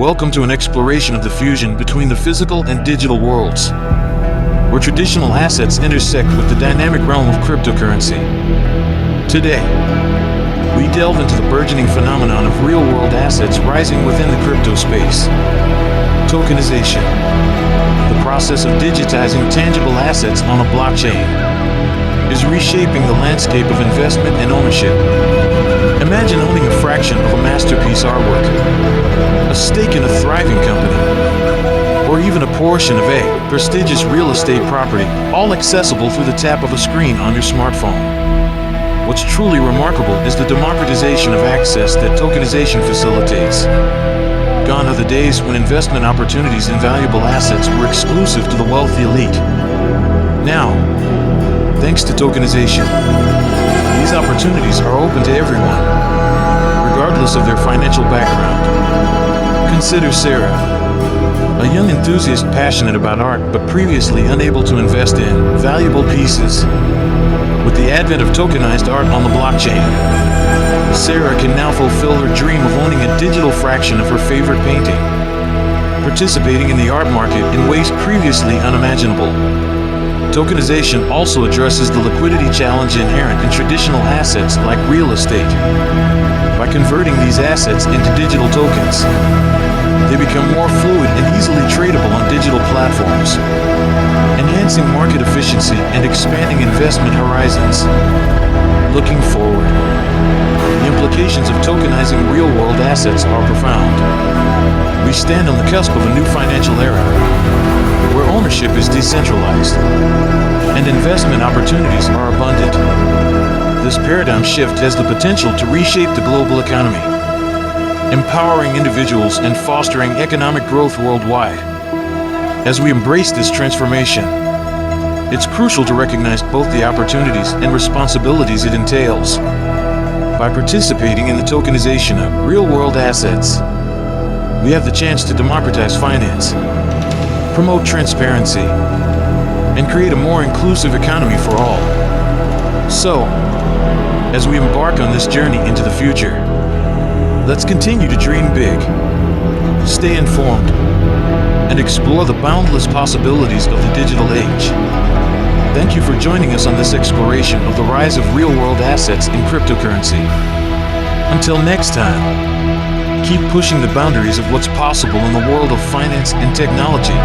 Welcome to an exploration of the fusion between the physical and digital worlds, where traditional assets intersect with the dynamic realm of cryptocurrency. Today, we delve into the burgeoning phenomenon of real-world assets rising within the crypto space. Tokenization, the process of digitizing tangible assets on a blockchain, is reshaping the landscape of investment and ownership. Imagine owning a fraction of a masterpiece artwork, a stake in a thriving company, or even a portion of a prestigious real estate property, all accessible through the tap of a screen on your smartphone. What's truly remarkable is the democratization of access that tokenization facilitates. Gone are the days when investment opportunities in valuable assets were exclusive to the wealthy elite. Now, thanks to tokenization, these opportunities are open to everyone, regardless of their financial background. Consider Sarah, a young enthusiast passionate about art but previously unable to invest in valuable pieces. With the advent of tokenized art on the blockchain, Sarah can now fulfill her dream of owning a digital fraction of her favorite painting, participating in the art market in ways previously unimaginable. Tokenization also addresses the liquidity challenge inherent in traditional assets like real estate. By converting these assets into digital tokens, they become more fluid and easily tradable on digital platforms, enhancing market efficiency and expanding investment horizons. Looking forward, the implications of tokenizing real-world assets are profound. We stand on the cusp of a new financial era, where ownership is decentralized and investment opportunities are abundant. This paradigm shift has the potential to reshape the global economy, empowering individuals and fostering economic growth worldwide. As we embrace this transformation, it's crucial to recognize both the opportunities and responsibilities it entails. By participating in the tokenization of real-world assets, we have the chance to democratize finance, promote transparency, and create a more inclusive economy for all. So, as we embark on this journey into the future, let's continue to dream big, stay informed, and explore the boundless possibilities of the digital age. Thank you for joining us on this exploration of the rise of real-world assets in cryptocurrency. Until next time, keep pushing the boundaries of what's possible in the world of finance and technology.